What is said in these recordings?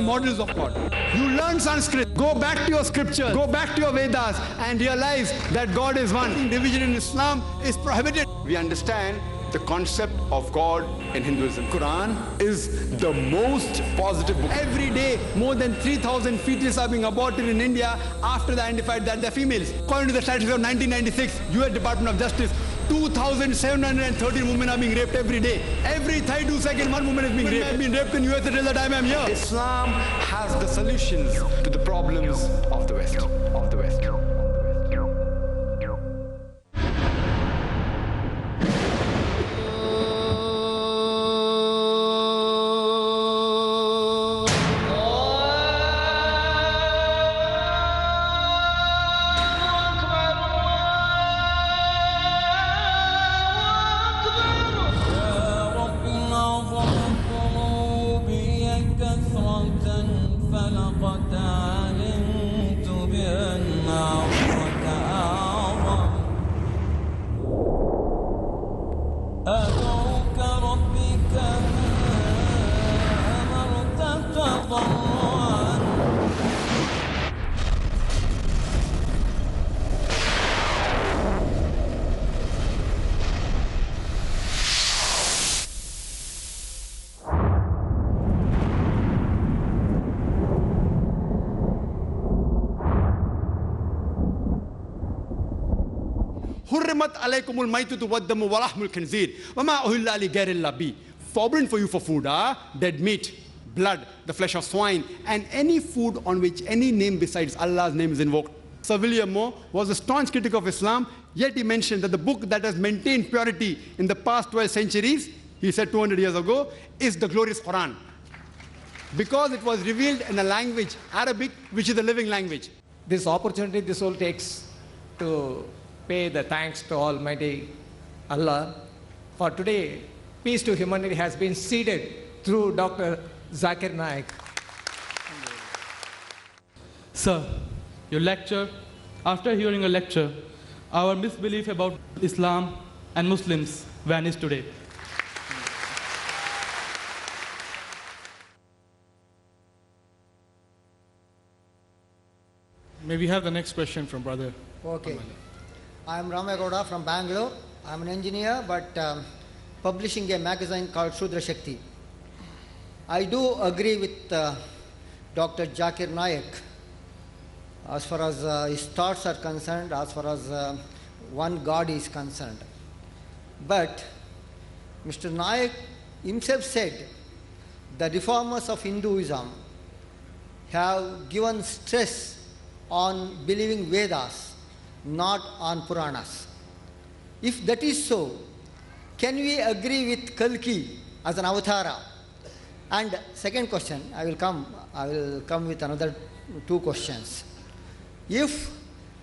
models of God. You learn Sanskrit, go back to your scriptures, go back to your Vedas and realize that God is one. Division in Islam is prohibited. We understand the concept of God in Hinduism. Quran is the most positive book. Every day, more than 3,000 fetuses are being aborted in India after they identified that they're females. According to the statistics of 1996, US Department of Justice, 2,713 women are being raped every day. Every 32 seconds, one woman is being raped. I've been raped in US until the time I'm here. Islam has the solutions to the problems of the West. Forbidden for you for food are dead meat, blood, the flesh of swine, and any food on which any name besides Allah's name is invoked. Sir William Moore was a staunch critic of Islam, yet he mentioned that the book that has maintained purity in the past 12 centuries, he said 200 years ago, is the glorious Quran. Because it was revealed in a language, Arabic, which is a living language. This opportunity this all takes to pay the thanks to Almighty Allah. For today, peace to humanity has been seeded through Dr. Zakir Naik. Sir, your lecture, after hearing a lecture, our misbelief about Islam and Muslims vanished today. May we have the next question from Brother? Okay. I am Ramagowda from Bangalore. I am an engineer, but publishing a magazine called Shudra Shakti. I do agree with Dr. Zakir Naik as far as his thoughts are concerned, as far as one God is concerned. But Mr. Naik himself said the reformers of Hinduism have given stress on believing Vedas, not on Puranas. If that is so, can we agree with Kalki as an avatara? And second question, I will come with another two questions. If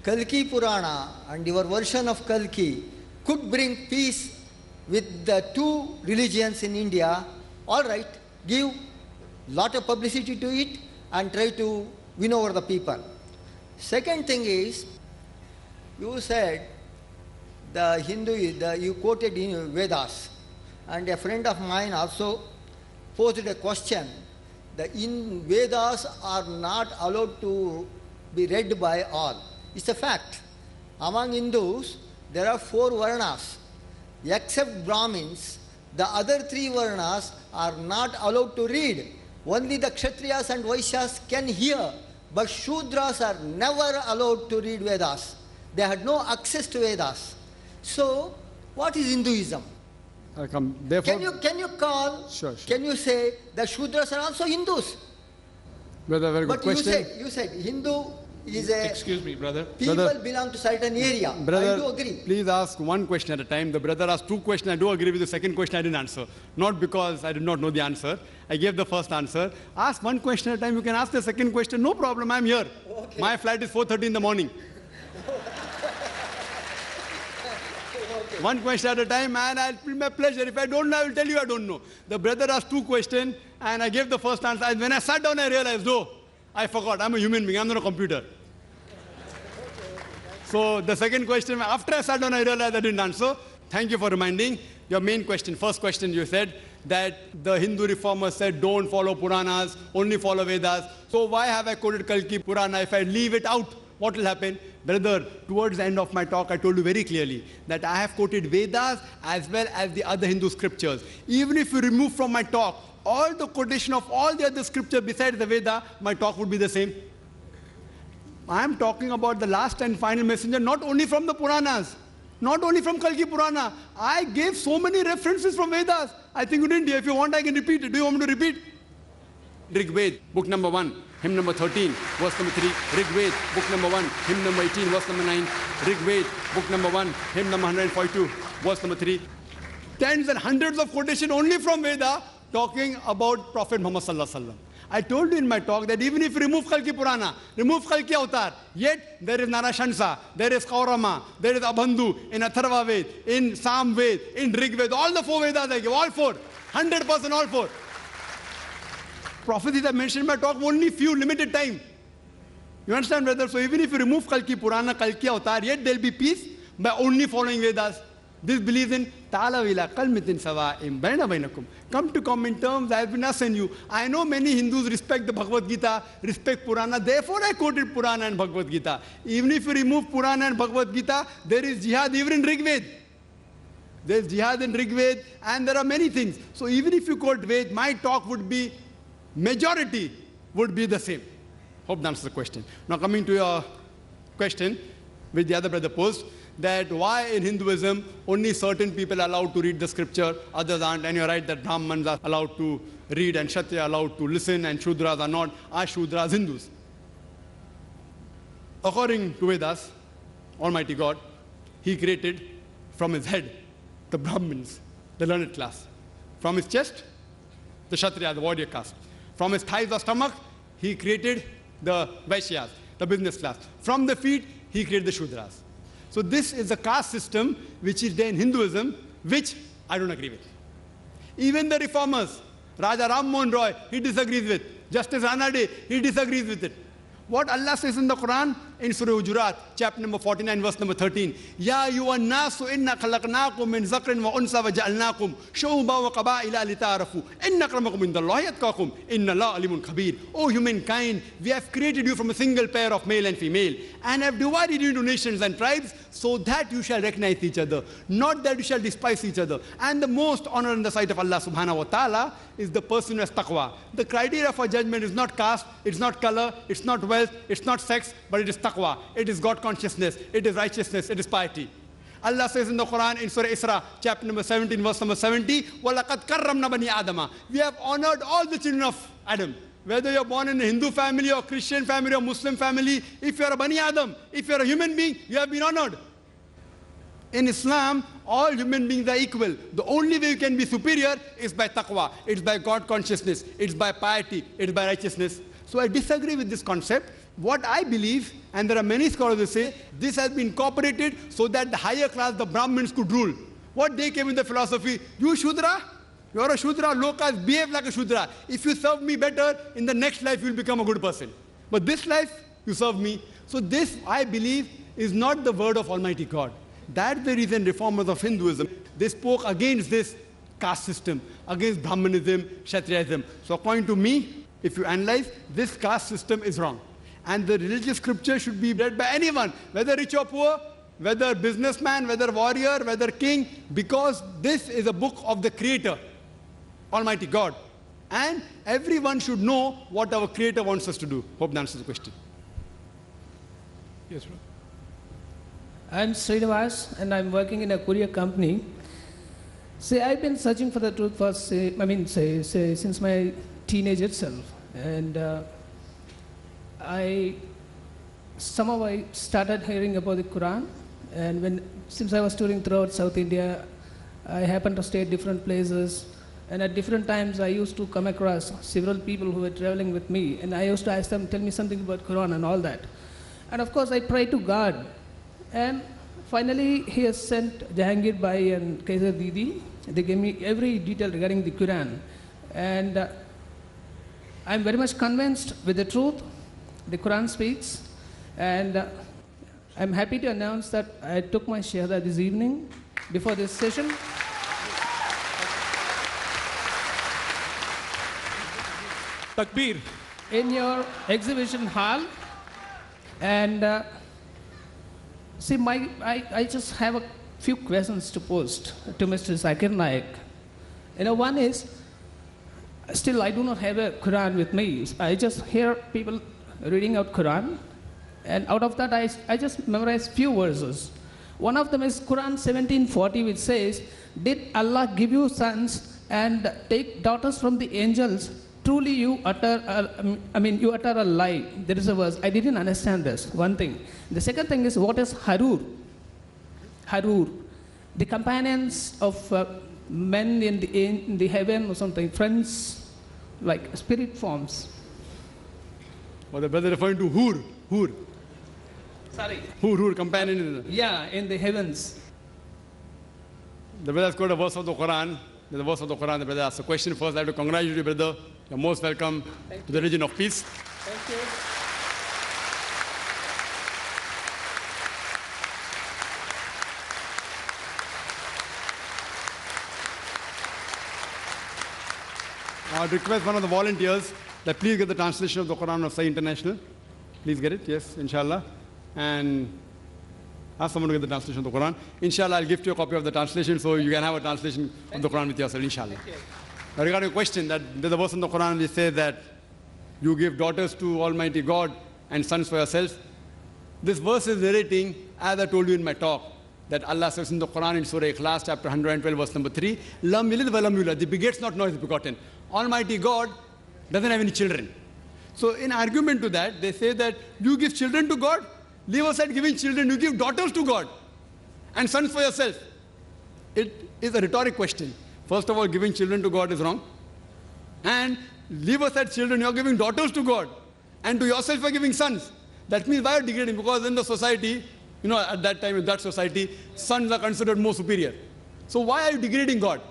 Kalki Purana and your version of Kalki could bring peace with the two religions in India, all right, give lot of publicity to it and try to win over the people. Second thing is, you said you quoted in Vedas, and a friend of mine also posed a question. The Vedas are not allowed to be read by all. It's a fact. Among Hindus, there are 4 Varnas. Except Brahmins, the other 3 Varnas are not allowed to read. Only the Kshatriyas and Vaishyas can hear, but Shudras are never allowed to read Vedas. They had no access to Vedas. So, what is Hinduism? Therefore, can you call? Sure. Can you say that Shudras are also Hindus? Brother, very good question. You said Hindu is a. Excuse me, brother. People belong to certain area. Brother, I do agree. Please ask one question at a time. The brother asked 2 questions. I do agree with the second question. I didn't answer. Not because I did not know the answer. I gave the first answer. Ask one question at a time. You can ask the second question. No problem. I'm here. Okay. My flight is 4:30 in the morning. One question at a time, and it'll be my pleasure. If I don't know, I will tell you I don't know. The brother asked 2 questions, and I gave the first answer. And when I sat down, I realized, no, I forgot. I'm a human being. I'm not a computer. So the second question, after I sat down, I realized I didn't answer. Thank you for reminding. Your main question, first question you said, that the Hindu reformers said don't follow Puranas, only follow Vedas. So why have I quoted Kalki Purana? If I leave it out, what will happen? Brother, towards the end of my talk, I told you very clearly that I have quoted Vedas as well as the other Hindu scriptures. Even if you remove from my talk all the quotation of all the other scriptures besides the Veda, my talk would be the same. I am talking about the last and final messenger, not only from the Puranas, not only from Kalki Purana. I gave so many references from Vedas. I think you didn't hear. If you want, I can repeat it. Do you want me to repeat? Rig Ved, book number 1, hymn number 13, verse number 3. Rig Ved, book number 1, hymn number 18, verse number 9. Rig Ved, book number 1, hymn number 142, verse number 3. Tens and hundreds of quotation only from Veda talking about Prophet Muhammad Sallallahu Alaihi Wasallam. I told you in my talk that even if you remove Kalki Purana, remove Kalki Avatar, yet there is Narashansha, there is Kaurama, there is Abhandhu, in Atharva Ved, in Sam Ved, in Rig Ved, all the 4 Vedas I give, all 4, 100% all 4. Prophecies I mentioned in my talk, only few, limited time. You understand, brother? So even if you remove Kalki Purana, Kalki Avatar, yet there will be peace by only following Vedas. This believes in Ta'ala vila kalmitin sawa'im baina bainakum. Come to common terms, I have been us and you. I know many Hindus respect the Bhagavad Gita, respect Purana, therefore I quoted Purana and Bhagavad Gita. Even if you remove Purana and Bhagavad Gita, there is jihad even in Rig Ved. There is jihad in Rig Ved, and there are many things. So even if you quote Ved, my talk would be, majority would be the same. Hope that answers the question. Now coming to your question, which the other brother posed, that why in Hinduism only certain people are allowed to read the scripture, others aren't. And you're right that Brahmins are allowed to read and Kshatriya are allowed to listen and Shudras are not. Are Shudras Hindus? According to Vedas, Almighty God, He created from His head the Brahmins, the learned class. From His chest, the Kshatriya, the warrior caste. From His thighs or stomach, He created the Vaishyas, the business class. From the feet, He created the Shudras. So this is a caste system which is there in Hinduism, which I don't agree with. Even the reformers, Raja Ram Mohan Roy, he disagrees with. Justice Ranade, he disagrees with it. What Allah says in the Quran, in Surah Hujurat, chapter number 49, verse number 13, Ya ayyuhan nasu inna khalaqnakum min zakrin wa unsa wa ja'alnakum shu'uban wa qaba'ila lita'arafu inna akramakum indallahi atqakum inna Allaha alimun khabir. O humankind, we have created you from a single pair of male and female and have divided you into nations and tribes so that you shall recognize each other, not that you shall despise each other. And the most honor in the sight of Allah subhanahu wa ta'ala is the person who has taqwa. The criteria for judgment is not caste, it's not color, it's not wealth, it's not sex, but it is taqwa. It is God consciousness, it is righteousness, it is piety. Allah says in the Quran in Surah Isra, chapter number 17, verse number 70, وَلَقَدْ كَرَّمْنَا بَنِي آدَمَ. We have honored all the children of Adam. Whether you're born in a Hindu family or Christian family or Muslim family, if you're a Bani Adam, if you're a human being, you have been honored. In Islam, all human beings are equal. The only way you can be superior is by taqwa. It's by God consciousness. It's by piety. It's by righteousness. So I disagree with this concept. What I believe, and there are many scholars who say, this has been incorporated so that the higher class, the Brahmins, could rule. What they came in the philosophy, you Shudra, you're a Shudra, low caste, behave like a Shudra. If you serve me better, in the next life you'll become a good person. But this life, you serve me. So this, I believe, is not the word of Almighty God. That's the reason reformers of Hinduism, they spoke against this caste system, against Brahmanism, Kshatriyism. So according to me, if you analyze, this caste system is wrong. And the religious scripture should be read by anyone, whether rich or poor, whether businessman, whether warrior, whether king, because this is a book of the Creator, Almighty God. And everyone should know what our Creator wants us to do. Hope that answers the question. Yes, bro. I'm Srinivas, and I'm working in a courier company. I've been searching for the truth for, since my teenage itself. And I started hearing about the Quran. And since I was touring throughout South India, I happened to stay at different places. And at different times, I used to come across several people who were traveling with me. And I used to ask them, tell me something about Quran and all that. And of course, I prayed to God. And finally, He has sent Jahangir Bhai and Kaiser Didi. They gave me every detail regarding the Quran. And I'm very much convinced with the truth the Quran speaks. And I'm happy to announce that I took my Shahada this evening before this session. Takbir. in your exhibition hall, and see, I just have a few questions to post to Mr. Zakir Naik. One is, still I do not have a Quran with me. I just hear people reading out Quran, and out of that I just memorize few verses. One of them is Quran 17:40, which says, "Did Allah give you sons and take daughters from the angels? Truly you utter a lie." There is a verse. I didn't understand this, one thing. The second thing is, what is Harur? Harur, the companions of men in the heaven or something, friends, like spirit forms. Or the brother referring to Hur. Sorry. Hur, companion. Yeah, in the heavens. The brother has quoted a verse of the Quran. There's a verse of the Quran. The brother asked a question first. I have to congratulate you, brother. You're most welcome to the region of peace. Thank you. I would request one of the volunteers that please get the translation of the Quran of Sahih International. Please get it, yes, inshallah. And ask someone to get the translation of the Quran. Inshallah, I'll gift you a copy of the translation so you can have a translation of the Quran with yourself, inshallah. Now, regarding your question, that there's a verse in the Quran which says that you give daughters to Almighty God and sons for yourselves. This verse is narrating, as I told you in my talk, that Allah says in the Quran in Surah Ikhlas, chapter 112, verse number 3, Lam yalid wa lam yulad, the begets not, nor is begotten. Almighty God doesn't have any children. So in argument to that, they say that you give children to God, leave aside giving children, you give daughters to God and sons for yourself. It is a rhetoric question. First of all, giving children to God is wrong. And leave aside children, you are giving daughters to God. And to yourself you are giving sons. That means why are you degrading? Because in the society, at that time, in that society, sons are considered more superior. So why are you degrading God?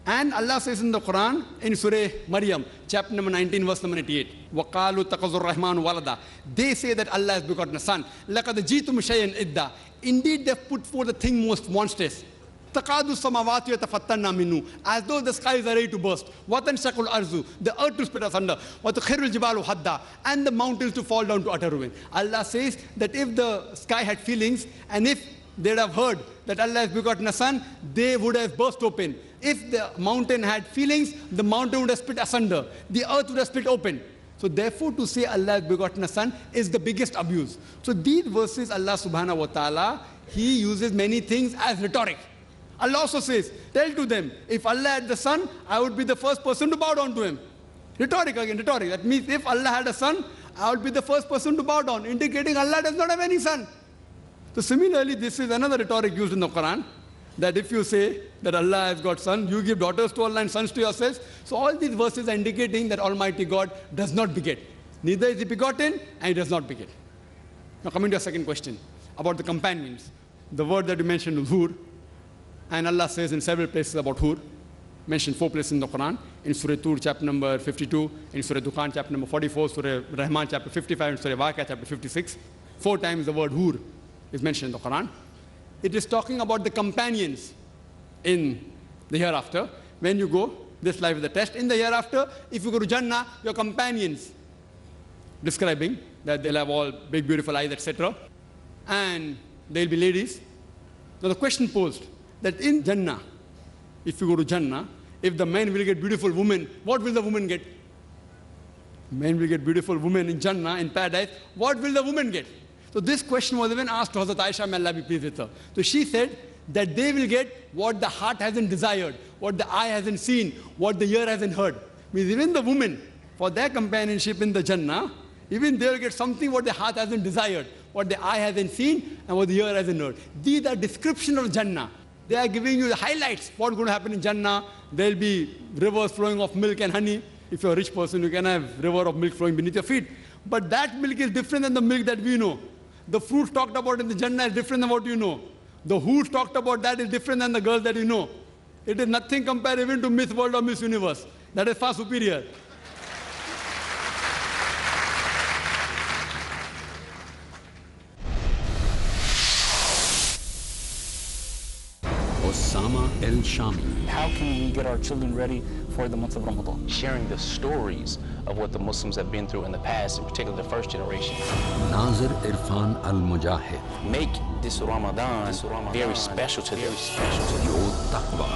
And Allah says in the Quran, in Surah Maryam, chapter number 19, verse number 88, وَقَالُوا تَقَذُ الرَّحْمَنُ وَلَدًا. They say that Allah has begotten a son. لَقَدْ جِئْتُمْ شَيْئًا إِدًّا. Indeed, they have put forth the thing most monstrous. تَقَادُ السَّمَاوَاتُ يَتَفَطَّرْنَ مِنْهُ. As though the skies are ready to burst. وَتَنْشَقُ الْأَرْضُ. The earth to split asunder. وَتُخِرُّ الْجِبَالُ هَدًّا. And the mountains to fall down to utter ruin. Allah says that if the sky had feelings, and if they'd have heard that Allah has begotten a son, they would have burst open. If the mountain had feelings, the mountain would have split asunder. The earth would have split open. So therefore, to say Allah has begotten a son is the biggest abuse. So these verses, Allah subhanahu wa ta'ala, He uses many things as rhetoric. Allah also says, tell to them, if Allah had the son, I would be the first person to bow down to Him. Rhetoric again, rhetoric. That means if Allah had a son, I would be the first person to bow down, indicating Allah does not have any son. So similarly, this is another rhetoric used in the Quran, that if you say that Allah has got son, you give daughters to Allah and sons to yourselves. So all these verses are indicating that Almighty God does not beget. Neither is He begotten, and He does not beget. Now coming to your second question, about the companions. The word that you mentioned is Hur, and Allah says in several places about Hur, mentioned 4 places in the Quran, in Surah Tur, chapter number 52, in Surah Dukhan, chapter number 44, Surah Rahman, chapter 55, and Surah Waqiah, chapter 56. 4 times the word Hur is mentioned in the Quran. It is talking about the companions in the hereafter. When you go, this life is a test. In the hereafter, if you go to Jannah, your companions, describing that they'll have all big, beautiful eyes, etc. And they'll be ladies. Now the question posed, that in Jannah, if you go to Jannah, if the men will get beautiful women, what will the women get? Men will get beautiful women in Jannah, in paradise. What will the women get? So this question was even asked to Hazrat Aisha, may Allah be pleased with her. So she said that they will get what the heart hasn't desired, what the eye hasn't seen, what the ear hasn't heard. Means even the women, for their companionship in the Jannah, even they will get something what the heart hasn't desired, what the eye hasn't seen, and what the ear hasn't heard. These are description of Jannah. They are giving you the highlights, what's going to happen in Jannah. There will be rivers flowing of milk and honey. If you're a rich person, you can have river of milk flowing beneath your feet. But that milk is different than the milk that we know. The fruits talked about in the Jannah is different than what you know. The who's talked about that is different than the girls that you know. It is nothing compared even to Miss World or Miss Universe. That is far superior. Osama El Shami how can we get our children ready for the month of Ramadan? Sharing the stories of what the Muslims have been through in the past, in particular the first generation. Nazir Irfan Al-Mujahid. Make this Ramadan very special to them. Your taqwa,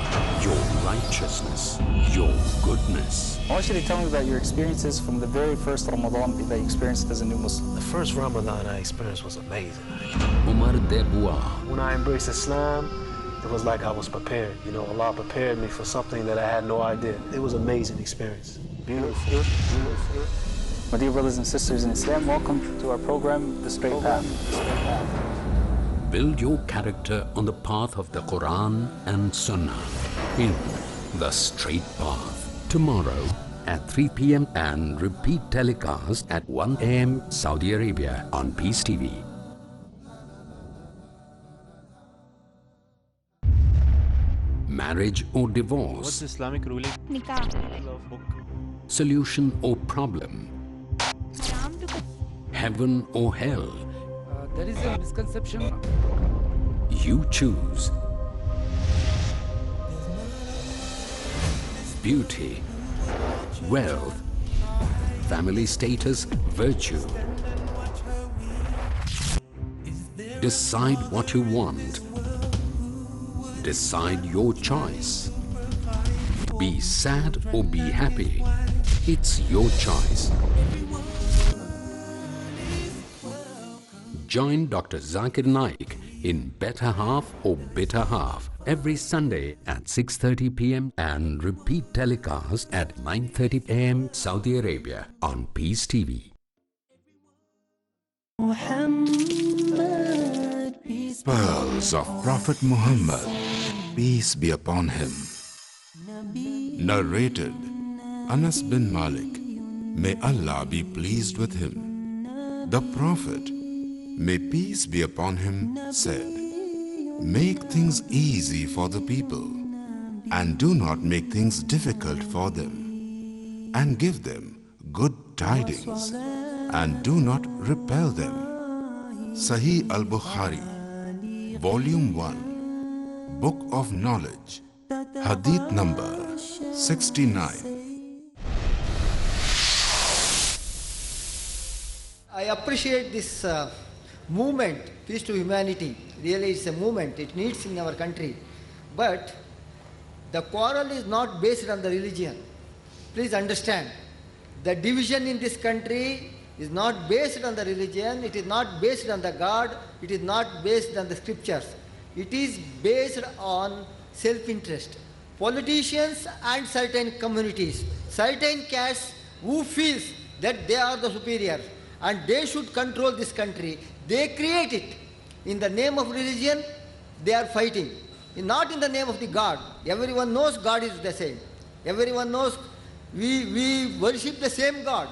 your righteousness, your goodness. I want you to tell me about your experiences from the very first Ramadan that you experienced as a new Muslim. The first Ramadan I experienced was amazing. Umar Debua. When I embraced Islam, it was like I was prepared. You know, Allah prepared me for something that I had no idea. It was an amazing experience. Beautiful. My dear brothers and sisters in Islam, welcome to our program, The Straight Path. Build your character on the path of the Quran and Sunnah in The Straight Path. Tomorrow at 3 p.m. and repeat telecast at 1 a.m. Saudi Arabia on Peace TV. Marriage or divorce? What's Islamic ruling? Nikah. Solution or problem? Heaven or hell? There is a misconception. You choose. Beauty, wealth, family status, virtue. Decide what you want. Decide your choice. Be sad or be happy. It's your choice. Join Dr. Zakir Naik in Better Half or Bitter Half every Sunday at 6:30 p.m. and repeat telecast at 9:30 a.m. Saudi Arabia on Peace TV. Pearls of Prophet Muhammad, peace be upon him. Narrated Anas bin Malik, may Allah be pleased with him. The Prophet, may peace be upon him, said, "Make things easy for the people, and do not make things difficult for them, and give them good tidings, and do not repel them." Sahih al-Bukhari, Volume 1, Book of Knowledge, Hadith number 69. I appreciate this movement, Peace to Humanity. Really, it's a movement. It needs in our country. But the quarrel is not based on the religion. Please understand. The division in this country is not based on the religion. It is not based on the God. It is not based on the scriptures. It is based on self-interest. Politicians and certain communities, certain castes who feels that they are the superior and they should control this country, they create it. In the name of religion, they are fighting. Not in the name of the God. Everyone knows God is the same. Everyone knows we worship the same God.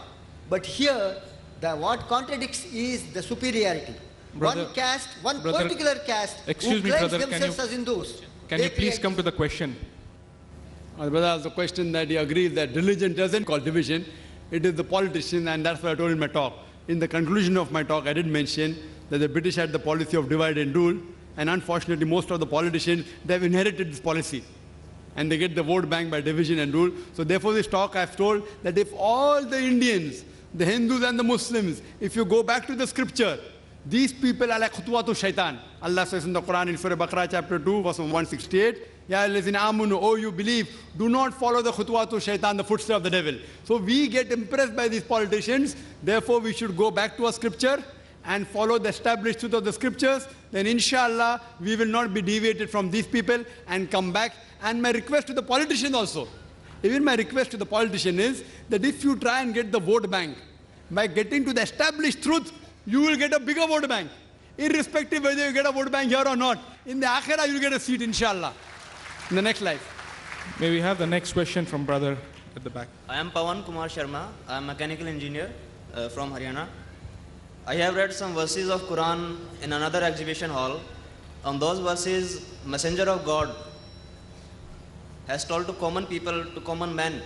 But here, what contradicts is the superiority. Brother, one caste, one brother, particular caste excuse who me, claims brother, themselves as Hindus. Can you please come to the question? The brother asked the question that he agrees that religion doesn't cause division. It is the politician, and that's what I told in my talk. In the conclusion of my talk, I did mention that the British had the policy of divide and rule, and unfortunately most of the politicians, they've inherited this policy. And they get the vote bank by division and rule. So therefore this talk I've told that if all the Indians, the Hindus and the Muslims, if you go back to the scripture, these people are like khutwatu shaitan. Allah says in the Quran in Surah Baqarah chapter 2 verse 168, Ya allazina amanu, oh you believe, do not follow the khutwatu shaitan, the footsteps of the devil. So we get impressed by these politicians, therefore we should go back to our scripture and follow the established truth of the scriptures, then inshallah we will not be deviated from these people and come back. And my request to the politician also, even my request to the politician is that if you try and get the vote bank, by getting to the established truth, you will get a bigger vote bank. Irrespective whether you get a vote bank here or not. In the akhirah, you will get a seat, inshallah, in the next life. May we have the next question from brother at the back. I am Pawan Kumar Sharma. I am a mechanical engineer from Haryana. I have read some verses of Quran in another exhibition hall. On those verses, Messenger of God has told to common people, to common men,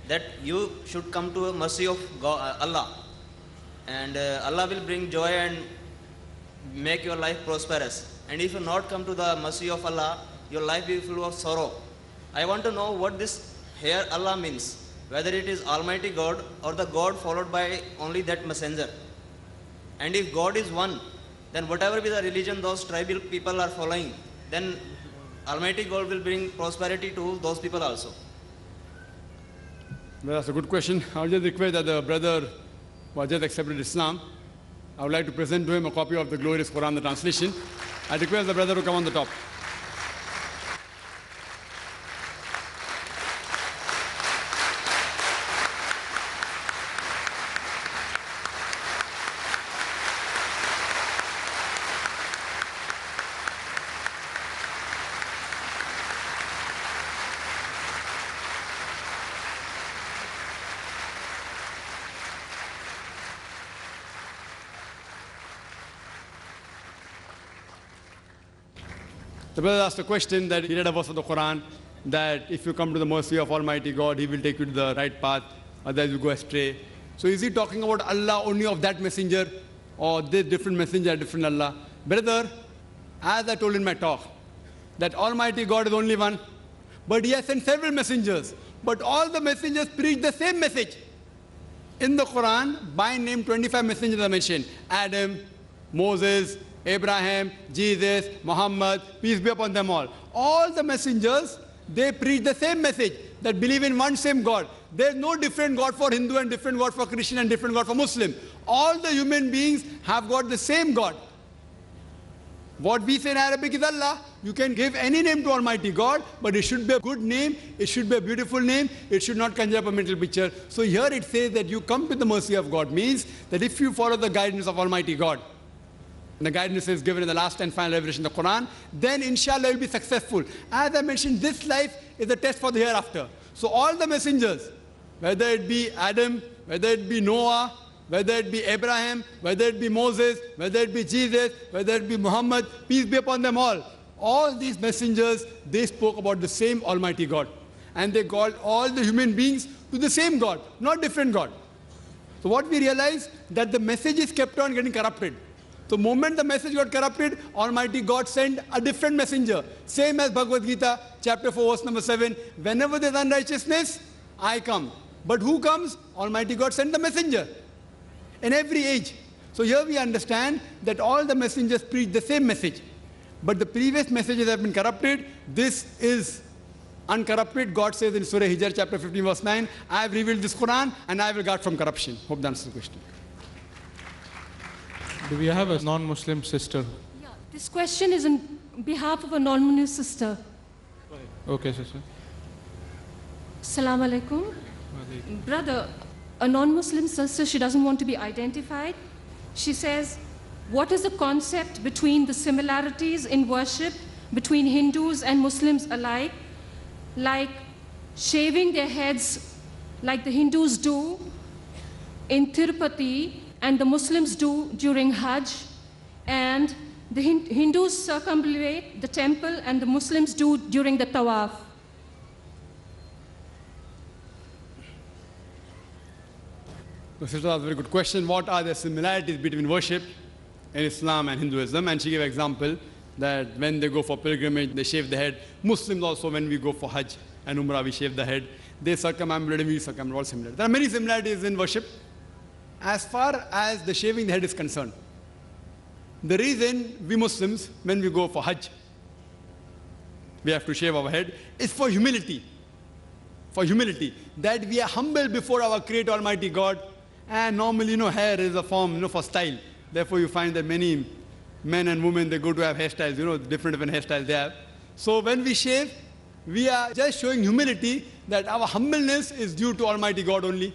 that you should come to a mercy of God, Allah. And Allah will bring joy and make your life prosperous. And if you not come to the mercy of Allah, your life will be full of sorrow. I want to know what this here Allah means, whether it is Almighty God or the God followed by only that messenger. And if God is one, then whatever be the religion those tribal people are following, then Almighty God will bring prosperity to those people also. Well, that's a good question. I will just request that the brother who has just accepted Islam, I would like to present to him a copy of the glorious Quran, the translation. I request the brother to come on the top. The brother asked a question that he read a verse of the Quran that if you come to the mercy of Almighty God, He will take you to the right path, otherwise you go astray. So is he talking about Allah only of that messenger, or this different messenger, different Allah? Brother, as I told in my talk, that Almighty God is only one, but He has sent several messengers, but all the messengers preach the same message. In the Quran, by name 25 messengers are mentioned: Adam, Moses, Abraham, Jesus, Muhammad, peace be upon them all. All the messengers, they preach the same message, that believe in one same God. There is no different God for Hindu and different God for Christian and different God for Muslim. All the human beings have got the same God. What we say in Arabic is Allah. You can give any name to Almighty God, but it should be a good name, it should be a beautiful name, it should not conjure up a mental picture. So here it says that you come to the mercy of God, means that if you follow the guidance of Almighty God, and the guidance is given in the last and final revelation of the Quran, then inshallah you'll be successful. As I mentioned, this life is a test for the hereafter. So all the messengers, whether it be Adam, whether it be Noah, whether it be Abraham, whether it be Moses, whether it be Jesus, whether it be Muhammad, peace be upon them all these messengers, they spoke about the same Almighty God. And they called all the human beings to the same God, not different God. So what we realize, that the message is kept on getting corrupted. The moment the message got corrupted, Almighty God sent a different messenger. Same as Bhagavad Gita, chapter 4, verse number 7. Whenever there's unrighteousness, I come. But who comes? Almighty God sent the messenger. In every age. So here we understand that all the messengers preach the same message. But the previous messages have been corrupted. This is uncorrupted. God says in Surah Hijr, chapter 15, verse 9, I have revealed this Quran and I will guard from corruption. Hope that answers the question. Do we have a non-Muslim sister? Yeah, this question is on behalf of a non-Muslim sister. Okay, sister. Assalamu alaikum. Brother, a non-Muslim sister, she doesn't want to be identified. She says, what is the concept between the similarities in worship between Hindus and Muslims alike, like shaving their heads like the Hindus do in Tirupati and the Muslims do during Hajj, and the Hindus circumambulate the temple and the Muslims do during the Tawaf? The sister asked a very good question. What are the similarities between worship in Islam and Hinduism? And she gave an example that when they go for pilgrimage, they shave the head. Muslims also, when we go for Hajj and Umrah, we shave the head. They circumambulate and we circumambulate, all similar. There are many similarities in worship. As far as the shaving the head is concerned, the reason we Muslims, when we go for Hajj, we have to shave our head, is for humility. For humility. That we are humble before our Creator Almighty God. And normally, hair is a form, for style. Therefore, you find that many men and women, they go to have hairstyles, different hairstyles they have. So when we shave, we are just showing humility, that our humbleness is due to Almighty God only.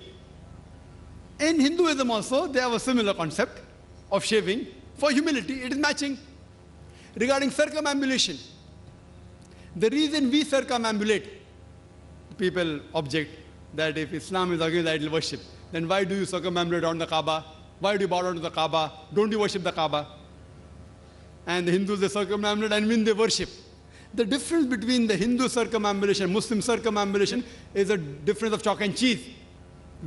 In Hinduism also, they have a similar concept of shaving. For humility, it is matching. Regarding circumambulation, the reason we circumambulate, people object that if Islam is against idol worship, then why do you circumambulate around the Kaaba? Why do you bow down to the Kaaba? Don't you worship the Kaaba? And the Hindus, they circumambulate and when they worship. The difference between the Hindu circumambulation and Muslim circumambulation is a difference of chalk and cheese.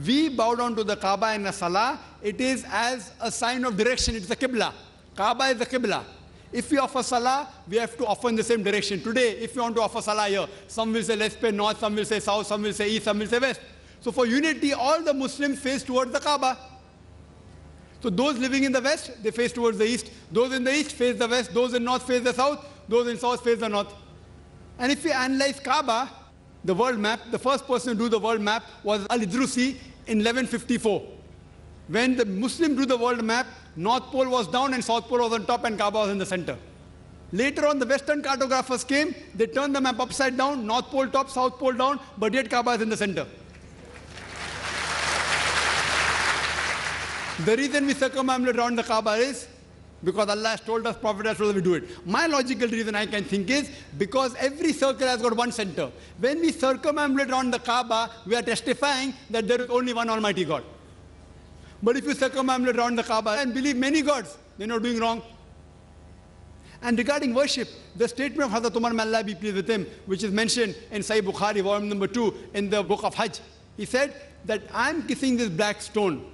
We bow down to the Kaaba in a Salah, it is as a sign of direction, it's the Qibla. Kaaba is the Qibla. If we offer salah, we have to offer in the same direction. Today, if you want to offer salah here, some will say let's pay north, some will say south, some will say east, some will say west. So for unity, all the Muslims face towards the Kaaba. So those living in the west, they face towards the east. Those in the east face the west. Those in north face the south. Those in south face the north. And if we analyze Kaaba, the world map, the first person to do the world map was Al-Idrusi in 1154. When the Muslim drew the world map, North Pole was down and South Pole was on top and Kaaba was in the center. Later on, the Western cartographers came, they turned the map upside down, North Pole top, South Pole down, but yet Kaaba is in the center. The reason we circumambulate around the Kaaba is because Allah has told us, Prophet has told us we do it. My logical reason I can think is because every circle has got one center. When we circumambulate around the Kaaba, we are testifying that there is only one Almighty God. But if you circumambulate around the Kaaba and believe many gods, then you're doing wrong. And regarding worship, the statement of Hazrat Umar, may Allah be pleased with him, which is mentioned in Sahih Bukhari, volume number 2, in the book of Hajj. He said that I'm kissing this black stone.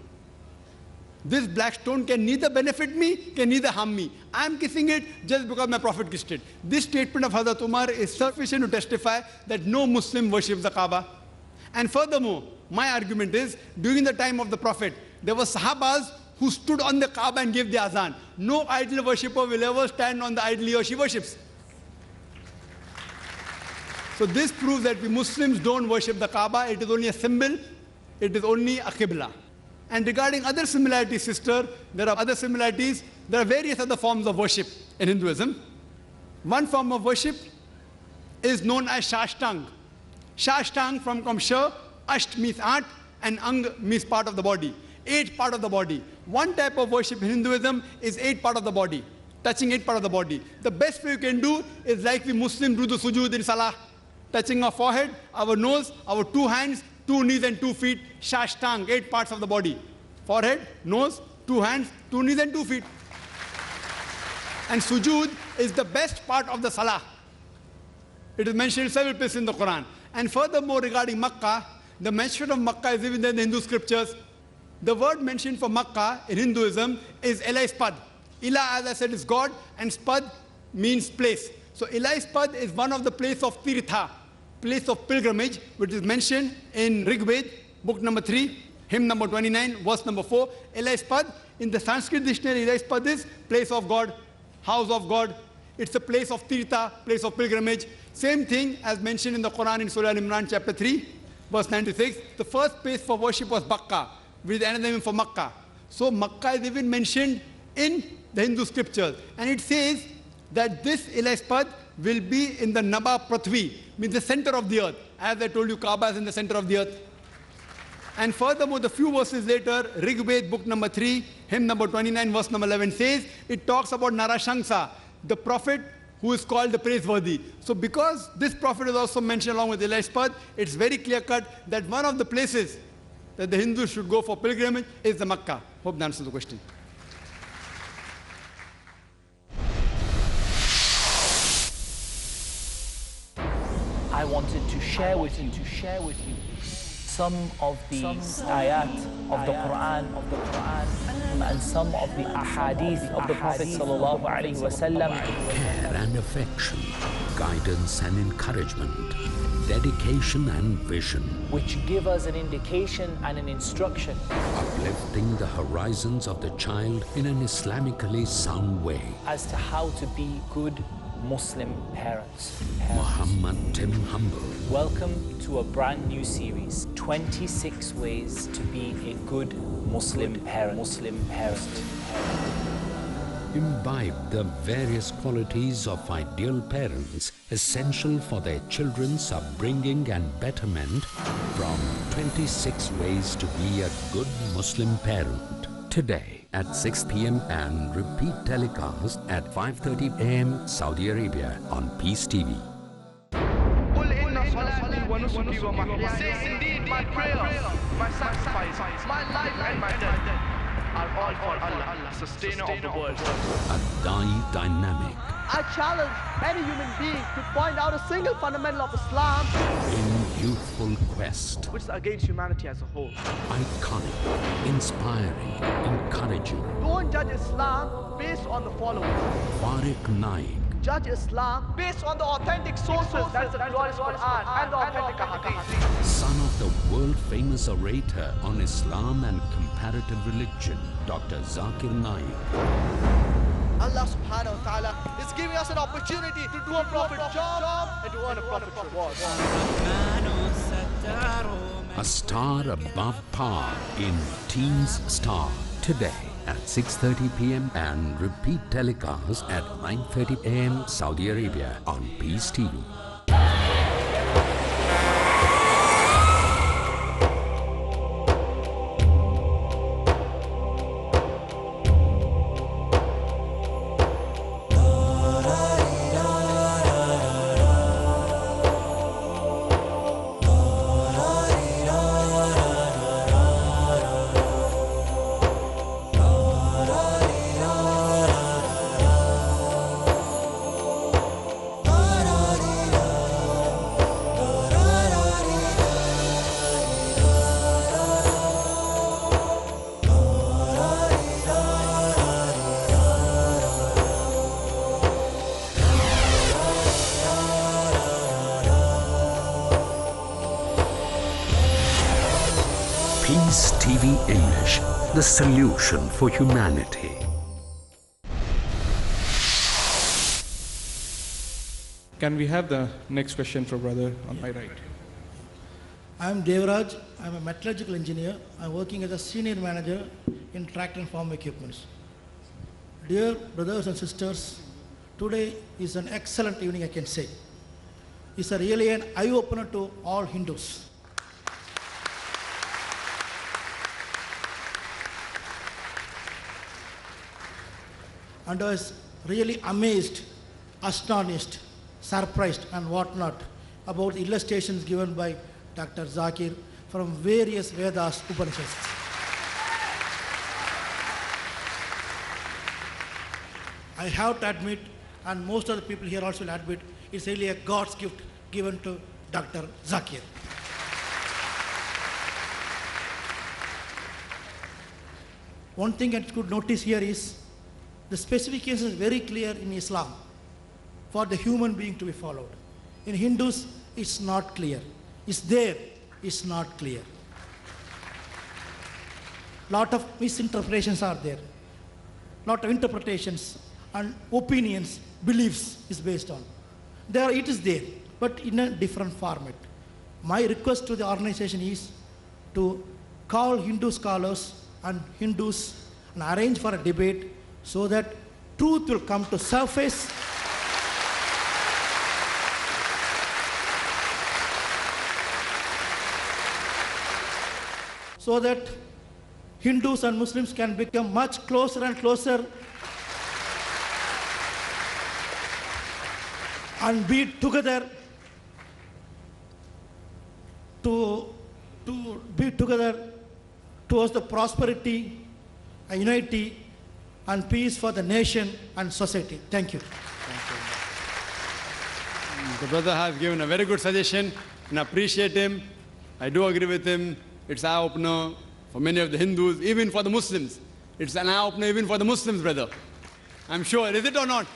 This black stone can neither benefit me, can neither harm me. I'm kissing it just because my Prophet kissed it. This statement of Hazrat Umar is sufficient to testify that no Muslim worships the Kaaba. And furthermore, my argument is, during the time of the Prophet, there were Sahabas who stood on the Kaaba and gave the azan. No idol worshipper will ever stand on the idol he or she worships. So this proves that we Muslims don't worship the Kaaba. It is only a symbol. It is only a qibla. And regarding other similarities, sister, there are other similarities. There are various other forms of worship in Hinduism. One form of worship is known as Shashtang. Shashtang from Sha, Asht means art, and Ang means part of the body. 8 part of the body. One type of worship in Hinduism is 8 part of the body, touching 8 part of the body. The best way you can do is like we Muslims do the sujood in Salah, touching our forehead, our nose, our 2 hands, 2 knees and 2 feet, Shashtang, 8 parts of the body. Forehead, nose, 2 hands, 2 knees and 2 feet. And sujood is the best part of the Salah. It is mentioned in several places in the Quran. And furthermore, regarding Makkah, the mention of Makkah is even there in the Hindu scriptures. The word mentioned for Makkah in Hinduism is Ilai Spad. Ila, as I said, is God, and Spad means place. So Ilai Spad is one of the place of Tirtha, place of pilgrimage, which is mentioned in Rig Veda, book number 3, hymn number 29, verse number 4. Ilai Spad, in the Sanskrit dictionary, Ilai Spad is place of God, house of God. It's a place of Tirtha, place of pilgrimage. Same thing as mentioned in the Quran in Surah Al-Imran, chapter 3, verse 96. The first place for worship was Bakka, with another name for Makkah. So Makkah is even mentioned in the Hindu scriptures. And it says that this Ilai Spad will be in the Naba Prathvi, means the center of the earth. As I told you, Kaaba is in the center of the earth. And furthermore, the few verses later, Rig Veda, book number 3, hymn number 29, verse number 11 says, it talks about Narashanksa, the prophet who is called the praiseworthy. So because this prophet is also mentioned along with Ilai Spad, it's very clear-cut that one of the places that the Hindus should go for pilgrimage is the Makkah. Hope that answers the question. I wanted to share with you some of these ayat of the Quran and some of the ahadith of the Prophet sallallahu alaihi wasallam. Care and affection, guidance and encouragement, dedication and vision, which give us an indication and an instruction, uplifting the horizons of the child in an Islamically sound way, as to how to be good Muslim parents. Muhammad Tim Humble. Welcome to a brand new series, 26 ways to be a good Muslim parent. Imbibe the various qualities of ideal parents essential for their children's upbringing and betterment from 26 ways to be a good Muslim parent. Today at 6 p.m. and repeat telecast at 5:30 a.m. Saudi Arabia on Peace TV. Say indeed my prayer, my sacrifice, my life and my death are all for Allah, sustainer of the world. A dynamic, I challenge any human being to point out a single fundamental of Islam in youthful quest, which is against humanity as a whole. iconic, inspiring, encouraging. Don't judge Islam based on the following. Farik Naik, Judge Islam based on the authentic sources, that's the glorious Quran and the authentic Hadith. son of the world-famous orator on Islam and comparative religion, Dr. Zakir Naik. Allah subhanahu wa ta'ala is giving us an opportunity to do a prophet's job and to earn a prophet's reward. A star above par in Teens Star today at 6:30 p.m. and repeat telecast at 9:30 a.m. Saudi Arabia on Peace TV. Peace TV English, the solution for humanity. Can we have the next question for brother on my right? I'm Devraj. I'm a metallurgical engineer. I'm working as a senior manager in tractor and farm equipments. Dear brothers and sisters, today is an excellent evening, I can say. It's really an eye-opener to all Hindus. And I was really amazed, astonished, surprised and whatnot about the illustrations given by Dr. Zakir from various Vedas Upanishads. I have to admit, and most of the people here also will admit, it's really a God's gift given to Dr. Zakir. One thing I could notice here is the specification is very clear in Islam for the human being to be followed. In Hindus, it's not clear. It's there, it's not clear. Lot of misinterpretations are there. Lot of interpretations and opinions, beliefs is based on. There, it is there, but in a different format. My request to the organization is to call Hindu scholars and Hindus and arrange for a debate so that truth will come to surface. So that Hindus and Muslims can become much closer and closer and be together to be together towards the prosperity and unity and peace for the nation and society. Thank you. The brother has given a very good suggestion and I appreciate him. I do agree with him. It's an eye-opener for many of the Hindus, even for the Muslims. It's an eye-opener even for the Muslims, brother. I'm sure. Is it or not?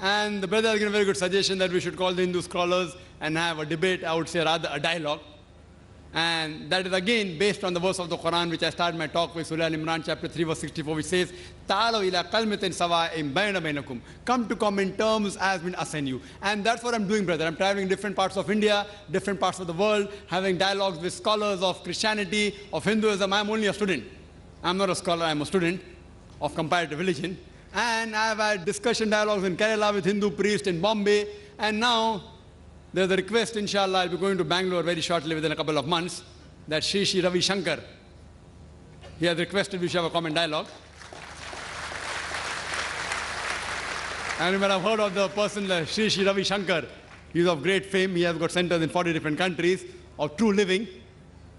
And the brother has given a very good suggestion that we should call the Hindu scholars and have a debate, I would say rather a dialogue. And that is again based on the verse of the Quran, which I started my talk with, Surah Al-Imran chapter 3 verse 64, which says, "Ta'alaw ila kalmatin sawa'in bayna bainakum." Come to common terms as been assigned you. And that's what I'm doing, brother. I'm traveling different parts of India, different parts of the world, having dialogues with scholars of Christianity, of Hinduism. I'm only a student. I'm not a scholar, I'm a student of comparative religion. And I've had discussion dialogues in Kerala with Hindu priests in Bombay. And now there's a request, inshallah, I'll be going to Bangalore very shortly within a couple of months, that Shri Ravi Shankar, he has requested we should have a common dialogue. And when I've heard of the person, Shri Ravi Shankar, he's of great fame. He has got centers in 40 different countries of true living.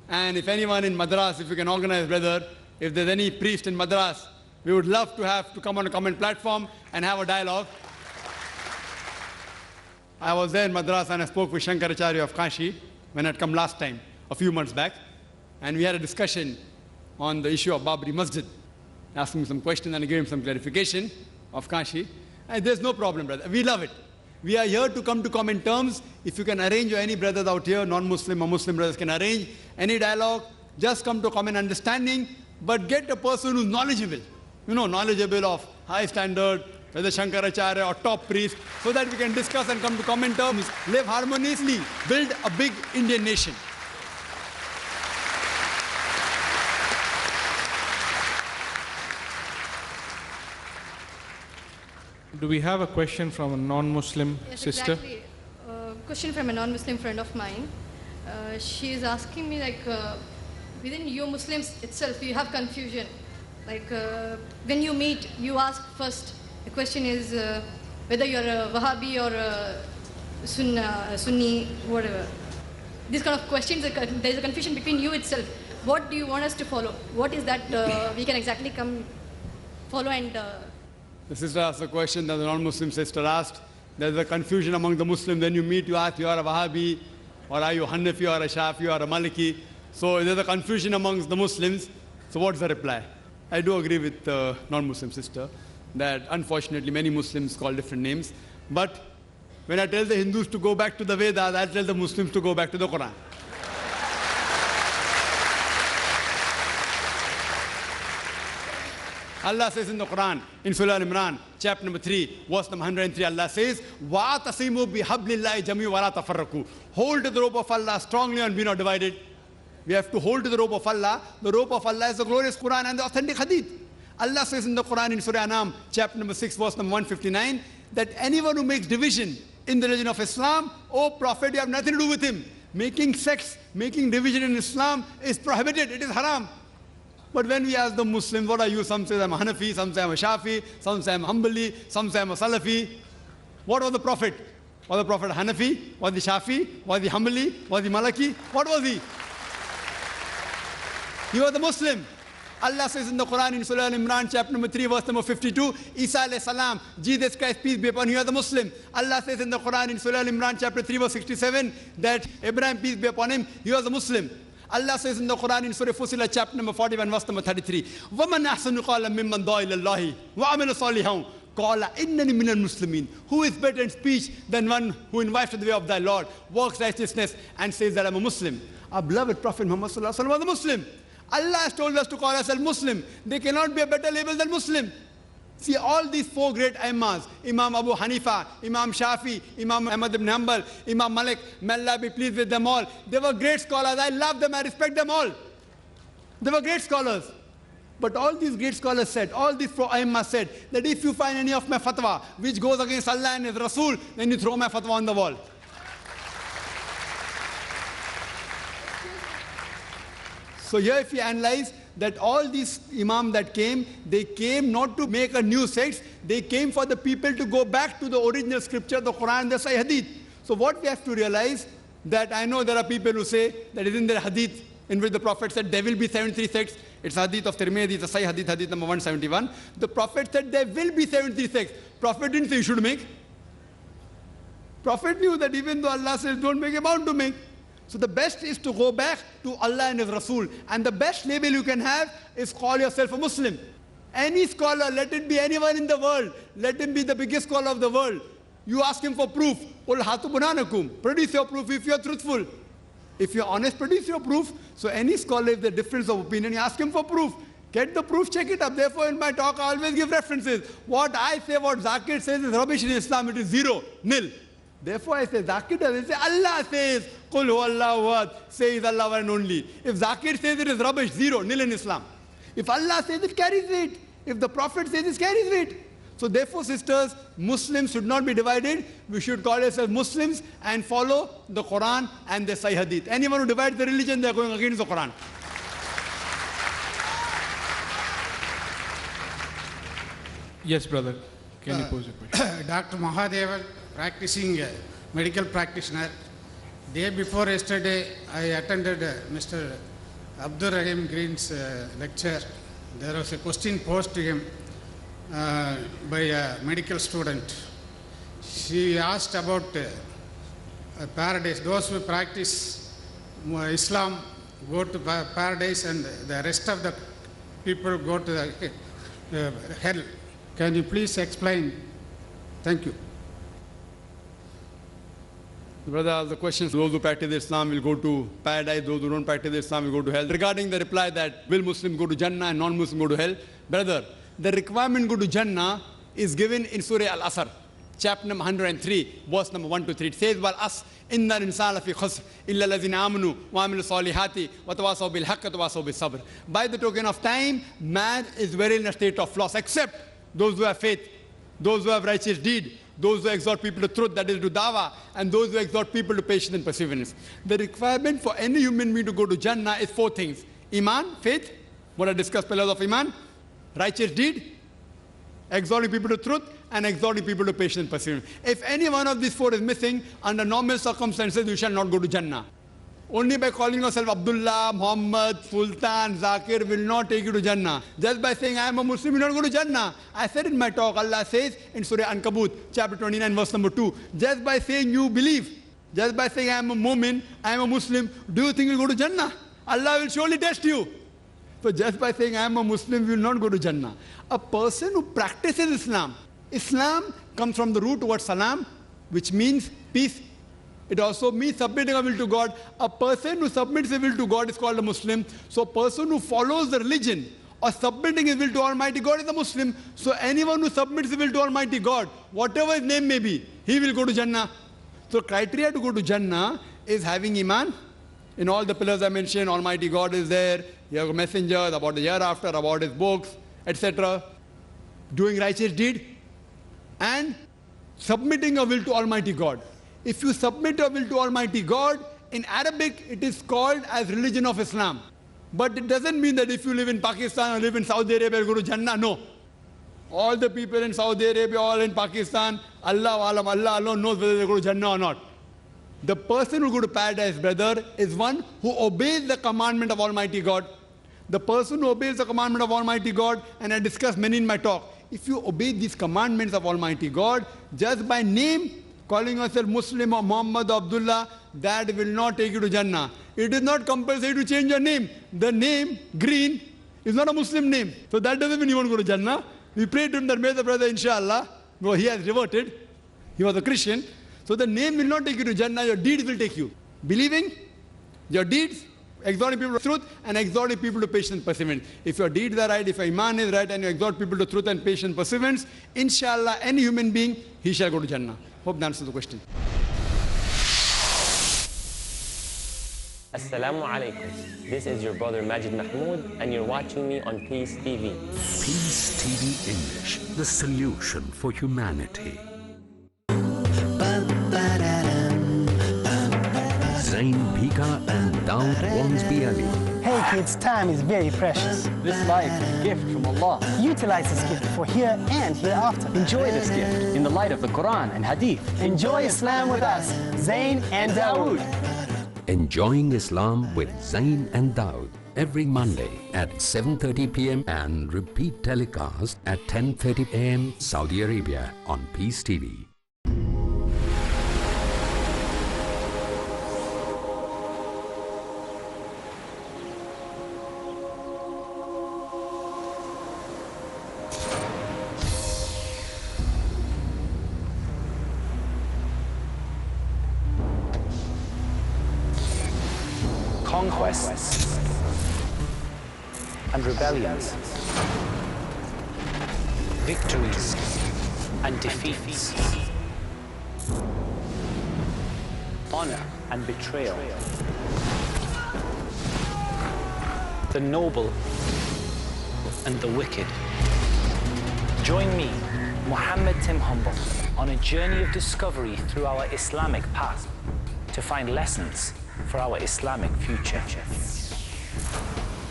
And if anyone in Madras, if you can organize, brother, if there's any priest in Madras, we would love to have to come on a common platform and have a dialogue. I was there in Madras and I spoke with Shankaracharya of Kashi when I'd come last time, a few months back. And we had a discussion on the issue of Babri Masjid. Asked him some questions and I gave him some clarification of Kashi. And there's no problem, brother. We love it. We are here to come to common terms. If you can arrange, or any brothers out here, non-Muslim or Muslim brothers can arrange any dialogue, just come to common understanding, but get a person who's knowledgeable. Knowledgeable of high standard, whether Shankaracharya or top priest, so that we can discuss and come to common terms, live harmoniously, build a big Indian nation. Do we have a question from a non-Muslim sister? Exactly. Question from a non-Muslim friend of mine. She is asking me, like, within you Muslims itself, you have confusion. Like, when you meet, you ask first. The question is whether you're a Wahhabi or a Sunni, whatever. These kind of questions, there's a confusion between you itself. What do you want us to follow? What is that we can exactly come follow and... The sister asked a question that the non-Muslim sister asked. There's a confusion among the Muslims. When you meet, you ask, you are a Wahhabi, or are you Hanafi, or a Shafi, or a Maliki? So there's a confusion amongst the Muslims. So what's the reply? I do agree with the non-Muslim sister that unfortunately many Muslims call different names. But when I tell the Hindus to go back to the Vedas, I tell the Muslims to go back to the Quran. Allah says in the Quran, in Surah Al-Imran, chapter number 3, verse number 103, Allah says, وَاعْتَصِمُوا بِحَبْلِ اللَّهِ جَمِيعًا وَلَا تَفَرَّقُوا. Hold to the rope of Allah strongly and be not divided. We have to hold to the rope of Allah. The rope of Allah is the glorious Quran and the authentic Hadith. Allah says in the Quran, in Surah Anam, chapter number 6, verse number 159, that anyone who makes division in the religion of Islam, O Prophet, you have nothing to do with him. Making sects, making division in Islam is prohibited. It is haram. But when we ask the Muslims, what are you? Some say I'm a Hanafi, some say I'm a Shafi, some say I'm a Hanbali, some say I'm a Salafi. What was the Prophet? Was the Prophet Hanafi? Was he Shafi? Was he Hanbali? Was he Malaki? What was he? He was a Muslim. Allah says in the Quran, in Surah Al-Imran, chapter number 3, verse number 52, Isa alayhi salam, Jesus Christ, peace be upon him, he was a Muslim. Allah says in the Quran, in Surah Al-Imran, chapter 3, verse 67, that Abraham, peace be upon him, he was a Muslim. Allah says in the Quran, in Surah Fussilat, chapter number 41, verse number 33, وَمَنْ أَحْسَنُ قَالًا مِمَّنْ دَعَا إِلَى اللَّهِ وَعَمِلَ صَالِحًا قَالَ إِنَّنِي مِنَ الْمُسْلِمِينَ. Who is better in speech than one who invites to the way of thy Lord, works righteousness, and says that I'm a Muslim? Our beloved Prophet Muhammad sallallahu alaihi wasallam was a Muslim. Allah has told us to call ourselves Muslim. There cannot be a better label than Muslim. See, all these four great Imams, Imam Abu Hanifa, Imam Shafi, Imam Ahmad ibn Hanbal, Imam Malik, may Allah be pleased with them all. They were great scholars. I love them. I respect them all. They were great scholars. But all these great scholars said, all these four Imams said, that if you find any of my fatwa which goes against Allah and His Rasul, then you throw my fatwa on the wall. So here if you analyze that all these imams that came, they came not to make a new sect, they came for the people to go back to the original scripture, the Quran, the Sahih Hadith. So what we have to realize, that I know there are people who say that isn't there Hadith in which the Prophet said there will be 73 sects. It's Hadith of Tirmidhi, it's a Sahih Hadith, Hadith number 171. The Prophet said there will be 73 sects. Prophet didn't say you should make. Prophet knew that even though Allah says don't make, you're bound to make. So the best is to go back to Allah and His Rasul. And the best label you can have is call yourself a Muslim. Any scholar, let it be anyone in the world, let him be the biggest scholar of the world. You ask him for proof. Qul hatu burhanakum. Produce your proof if you are truthful. If you are honest, produce your proof. So any scholar, if there's difference of opinion, you ask him for proof. Get the proof, check it up. Therefore, in my talk, I always give references. What I say, what Zakir says is rubbish in Islam. It is zero, nil. Therefore, I say, Zakir doesn't say, Allah says, Qul huwallahu ahad, says Allah one and only. If Zakir says it is rubbish, zero, nil in Islam. If Allah says it carries weight. If the Prophet says it carries weight. So therefore, sisters, Muslims should not be divided. We should call ourselves Muslims and follow the Quran and the Sahih Hadith. Anyone who divides the religion, they are going against the Quran. Yes, brother. Can you pose a question? Dr. Mahadevan, practicing medical practitioner. Day before yesterday, I attended Mr. Abdur Rahim Green's lecture. There was a question posed to him by a medical student. She asked about paradise. Those who practice Islam go to paradise and the rest of the people go to the hell. Can you please explain? Thank you. Brother, the questions, those who practice Islam will go to paradise, those who don't practice Islam will go to hell. Regarding the reply that will Muslim go to Jannah and non-Muslim go to hell, brother, the requirement to go to Jannah is given in Surah Al-Asr, chapter number 103, verse number 1 to 3. It says, وَالْأَصْرِ إِنَّ الْإِنسَانَ لَفِي خُسْرٍ إِلَّا الَّذِينَ آمَنُوا وَعَمِلُوا الصَّالِحَاتِ وَتَوَاصَوْا بِالْحَقِّ وَتَوَاصَوْا بِالصَّبْرِ. By the token of time, man is very in a state of loss, except those who have faith, those who have righteous deed, those who exhort people to truth, that is to dawah, and those who exhort people to patience and perseverance. The requirement for any human being to go to Jannah is 4 things. Iman, faith, what I discussed, pillars of Iman, righteous deed, exhorting people to truth, and exhorting people to patience and perseverance. If any one of these 4 is missing, under normal circumstances, you shall not go to Jannah. Only by calling yourself Abdullah, Muhammad, Sultan, Zakir will not take you to Jannah. Just by saying, I am a Muslim, you will not go to Jannah. I said in my talk, Allah says in Surah Ankabut, chapter 29, verse number 2, just by saying you believe, just by saying I am a Mu'min, I am a Muslim, do you think you will go to Jannah? Allah will surely test you. So just by saying I am a Muslim, you will not go to Jannah. A person who practices Islam, Islam comes from the root word salam, which means peace. It also means submitting a will to God. A person who submits a will to God is called a Muslim. So a person who follows the religion or submitting his will to Almighty God is a Muslim. So anyone who submits his will to Almighty God, whatever his name may be, he will go to Jannah. So criteria to go to Jannah is having Iman. In all the pillars I mentioned, Almighty God is there. You have messengers, about the hereafter, about his books, etc. Doing righteous deed and submitting a will to Almighty God. If you submit your will to Almighty God, in Arabic it is called as religion of Islam. But it doesn't mean that if you live in Pakistan or live in Saudi Arabia, you go to Jannah. No. All the people in Saudi Arabia, all in Pakistan, Allah alone knows whether they go to Jannah or not. The person who go to paradise, brother, is one who obeys the commandment of Almighty God. The person who obeys the commandment of Almighty God, and I discussed many in my talk, if you obey these commandments of Almighty God, just by name, calling yourself Muslim or Muhammad or Abdullah, that will not take you to Jannah. It is not compulsory to change your name. The name, Green, is not a Muslim name. So that doesn't mean you want to go to Jannah. We prayed to him that may the brother, inshallah, well, he has reverted. He was a Christian. So the name will not take you to Jannah, your deeds will take you. Believing, your deeds, exhorting people to truth, and exhorting people to patience and perseverance. If your deeds are right, if your Iman is right, and you exhort people to truth and patience and perseverance, inshallah, any human being, he shall go to Jannah. Hope that answers the question. Assalamu alaikum. This is your brother Majid Mahmoud, and you're watching me on Peace TV. Peace TV English, the solution for humanity. Zain Bhika and Daud Wansby Ali. Hey kids, time is very precious. This life is a gift from Allah. Utilize this gift for here and hereafter. Enjoy this gift in the light of the Quran and Hadith. Enjoy Islam with us, Zain and Dawood. Enjoying Islam with Zain and Dawood every Monday at 7:30 p.m. and repeat telecast at 10:30 a.m. Saudi Arabia on Peace TV. Conquests and rebellions, victories and defeats, honor and betrayal, the noble and the wicked. Join me, Muhammad Tim Humble, on a journey of discovery through our Islamic past to find lessons for our Islamic future.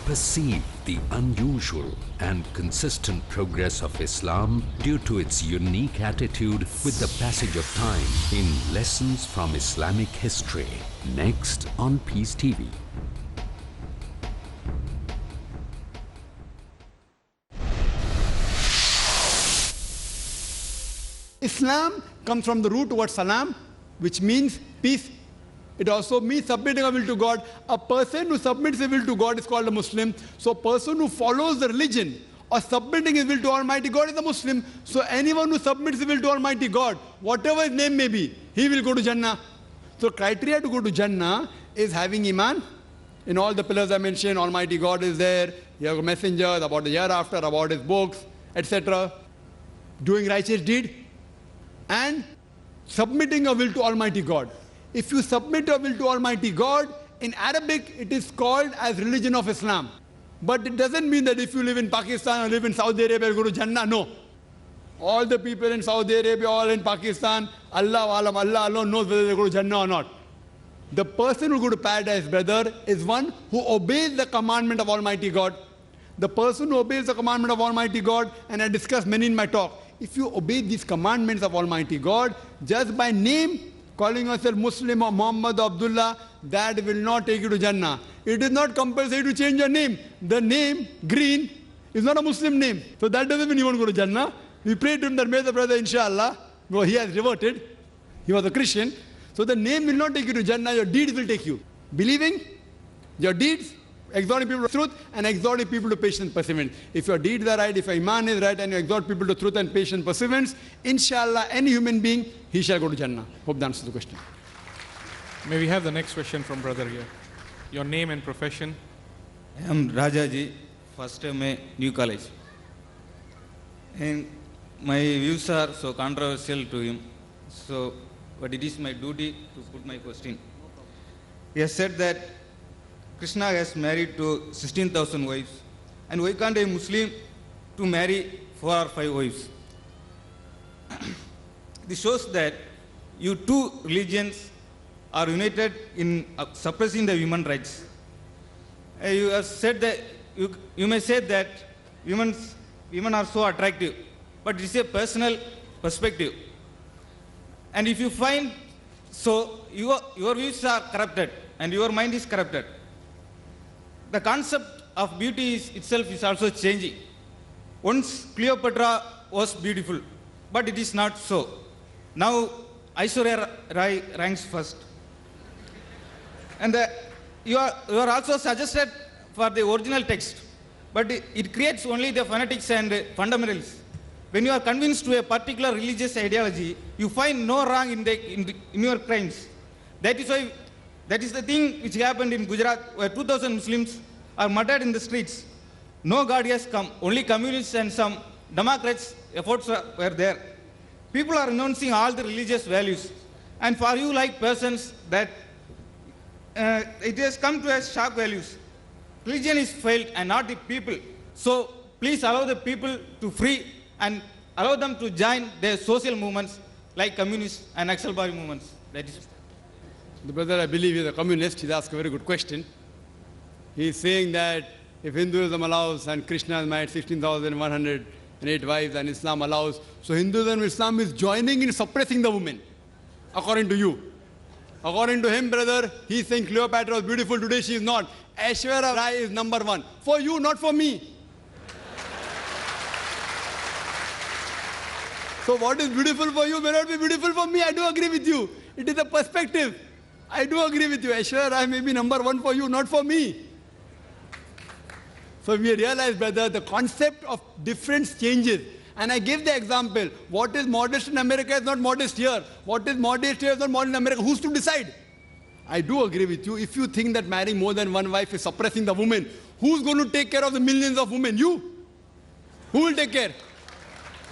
Perceive the unusual and consistent progress of Islam due to its unique attitude with the passage of time in Lessons from Islamic History, next on Peace TV. Islam comes from the root word salam, which means peace. It also means submitting a will to God. A person who submits a will to God is called a Muslim. So a person who follows the religion or submitting his will to Almighty God is a Muslim. So anyone who submits his will to Almighty God, whatever his name may be, he will go to Jannah. So criteria to go to Jannah is having Iman. In all the pillars I mentioned, Almighty God is there. You have messengers, about the hereafter, about his books, etc. Doing righteous deed and submitting a will to Almighty God. If you submit a will to Almighty God, in Arabic it is called as religion of Islam. But it doesn't mean that if you live in Pakistan or live in Saudi Arabia, you go to Jannah. No. All the people in Saudi Arabia, all in Pakistan, Allah alone knows whether they go to Jannah or not. The person who go to paradise, brother, is one who obeys the commandment of Almighty God. The person who obeys the commandment of Almighty God, and I discussed many in my talk, if you obey these commandments of Almighty God, just by name, calling yourself Muslim or Muhammad or Abdullah, that will not take you to Jannah. It is not compulsory to change your name. The name, Green, is not a Muslim name. So that doesn't mean you won't go to Jannah. We prayed to him that may the brother, inshallah, well, he has reverted. He was a Christian. So the name will not take you to Jannah, your deeds will take you. Believing, your deeds, exhorting people to truth, and exhorting people to patience and perseverance. If your deeds are right, if your Iman is right, and you exhort people to truth and patience and perseverance, inshallah, any human being, he shall go to Jannah. Hope that answers the question. May we have the next question from brother here. Your name and profession. I am Rajaji, first time New College. And my views are so controversial to him. So, but it is my duty to put my question. He has said that Krishna has married to 16,000 wives. And why can't a Muslim to marry 4 or 5 wives? This shows that you two religions are united in suppressing the human rights. You have said that you may say that women are so attractive, but it's a personal perspective. And if you find so, your views are corrupted and your mind is corrupted. The concept of beauty itself is also changing. Once Cleopatra was beautiful, but it is not so. Now Aishwarya Rai ranks first. And you are also suggested for the original text, but it creates only the fanatics and fundamentalists. When you are convinced to a particular religious ideology, you find no wrong in your crimes. That is the thing which happened in Gujarat, where 2,000 Muslims are murdered in the streets. No God has come, only communists and some Democrats' efforts were there. People are renouncing all the religious values. And for you like persons that it has come to as shock values. Religion is failed and not the people. So please allow the people to free and allow them to join their social movements like communist and Naxalbari movements. That is. The brother, I believe, is a communist. He's asked a very good question. He's saying that if Hinduism allows and Krishna has married 16,108 wives and Islam allows, so Hinduism and Islam is joining in suppressing the women, according to you. According to him, brother, he's saying Cleopatra was beautiful, today she is not. Aishwarya Rai is number one. For you, not for me. So what is beautiful for you may not be beautiful for me. I do agree with you. It is a perspective. I do agree with you. Aishwarya Rai may be number one for you, not for me. So we realize, brother, the concept of difference changes. And I give the example. What is modest in America is not modest here. What is modest here is not modest in America. Who's to decide? I do agree with you. If you think that marrying more than one wife is suppressing the woman, who's going to take care of the millions of women? You? Who will take care?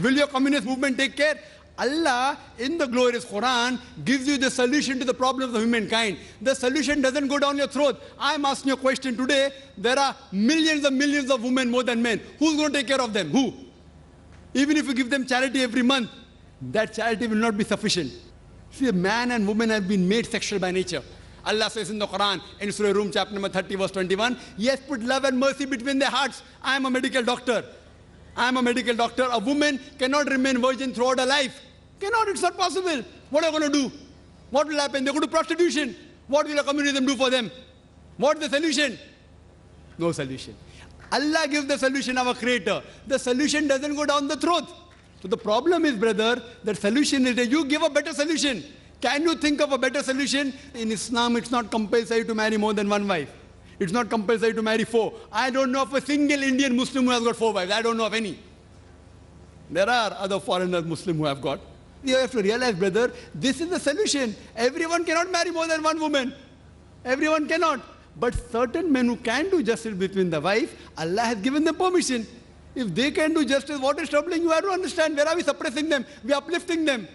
Will your communist movement take care? Allah, in the glorious Quran, gives you the solution to the problems of humankind. The solution doesn't go down your throat. I'm asking you a question today. There are millions and millions of women more than men. Who's going to take care of them? Who? Even if you give them charity every month, that charity will not be sufficient. See, man and woman have been made sexual by nature. Allah says in the Quran, in Surah Rum, chapter number 30, verse 21, He has put love and mercy between their hearts. I am a medical doctor. I am a medical doctor. A woman cannot remain virgin throughout her life. Cannot, it's not possible. What are you going to do? What will happen? They go to prostitution. What will a communism do for them? What is the solution? No solution. Allah gives the solution, our Creator. The solution doesn't go down the throat. So the problem is, brother, that solution is that you give a better solution. Can you think of a better solution? In Islam, it's not compulsory to marry more than one wife. It's not compulsory to marry 4. I don't know of a single Indian Muslim who has got 4 wives. I don't know of any. There are other foreigners Muslim who have got. You have to realize, brother, this is the solution. Everyone cannot marry more than one woman. Everyone cannot. But certain men who can do justice between the wife, Allah has given them permission. If they can do justice, what is troubling you? I don't understand. Where are we suppressing them? We are uplifting them.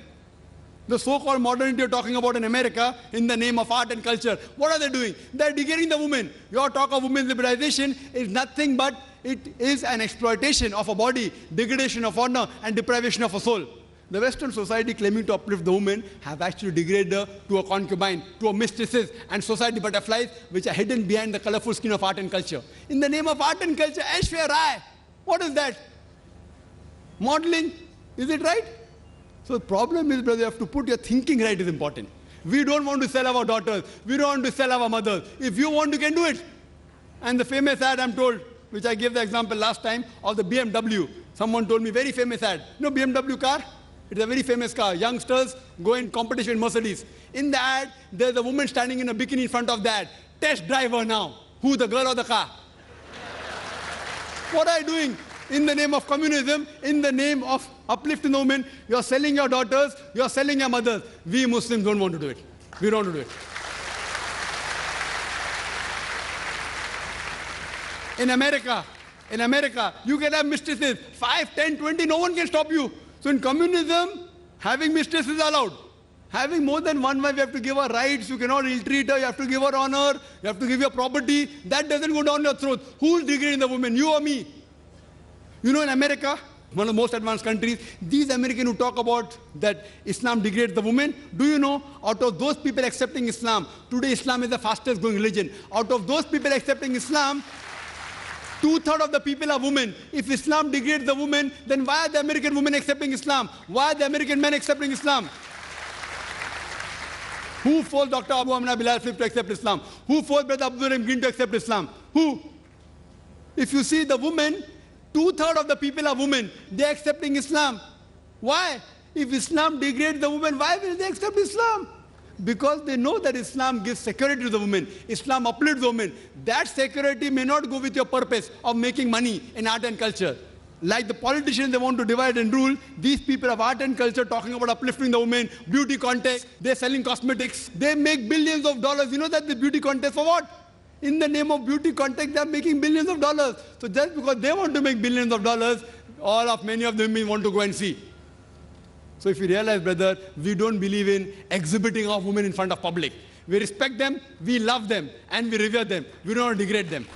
The so-called modernity you're talking about in America, in the name of art and culture, what are they doing? They're degrading the woman. Your talk of women's liberalization is nothing but it is an exploitation of a body, degradation of honor, and deprivation of a soul. The Western society claiming to uplift the woman have actually degraded her to a concubine, to a mistresses, and society butterflies which are hidden behind the colorful skin of art and culture. In the name of art and culture, Aishwarya Rai, what is that? Modeling, is it right? So the problem is, brother, you have to put your thinking right is important. We don't want to sell our daughters. We don't want to sell our mothers. If you want, you can do it. And the famous ad, I'm told, which I gave the example last time, of the BMW. Someone told me, very famous ad. You know BMW car? It's a very famous car. Youngsters go in competition with Mercedes. In the ad, there's a woman standing in a bikini in front of the ad. Test driver now. Who, the girl or the car? What are you doing? In the name of communism, in the name of uplifting the women, you're selling your daughters, you're selling your mothers. We Muslims don't want to do it. We don't want to do it. In America, you can have mistresses, 5, 10, 20, no one can stop you. So in communism, having mistresses is allowed. Having more than one wife, you have to give her rights, you cannot ill-treat her, you have to give her honor, you have to give her property. That doesn't go down your throat. Who's degrading the woman, you or me? You know, in America, one of the most advanced countries, these Americans who talk about that Islam degrades the woman, do you know, out of those people accepting Islam, today Islam is the fastest growing religion. Out of those people accepting Islam, 2/3 of the people are women. If Islam degrades the woman, then why are the American women accepting Islam? Why are the American men accepting Islam? Who forced Dr. Abu Amna Bilal to accept Islam? Who forced Brother Abdul Rahim Green to accept Islam? Who? If you see the women, 2/3 of the people are women. They are accepting Islam. Why? If Islam degrades the woman, why will they accept Islam? Because they know that Islam gives security to the woman. Islam uplifts the woman. That security may not go with your purpose of making money in art and culture. Like the politicians, they want to divide and rule. These people of art and culture talking about uplifting the women, beauty contests, they're selling cosmetics. They make billions of dollars. You know that the beauty contest for what? In the name of beauty contest, they're making billions of dollars. So just because they want to make billions of dollars, many of them want to go and see. So if you realize, brother, we don't believe in exhibiting our women in front of public. We respect them, we love them, and we revere them. We don't want to degrade them.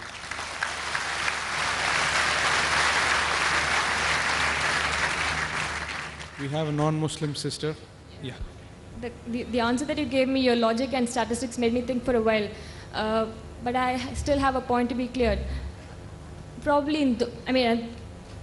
We have a non-Muslim sister. Yeah. The answer that you gave me, your logic and statistics made me think for a while. But I still have a point to be cleared. Probably,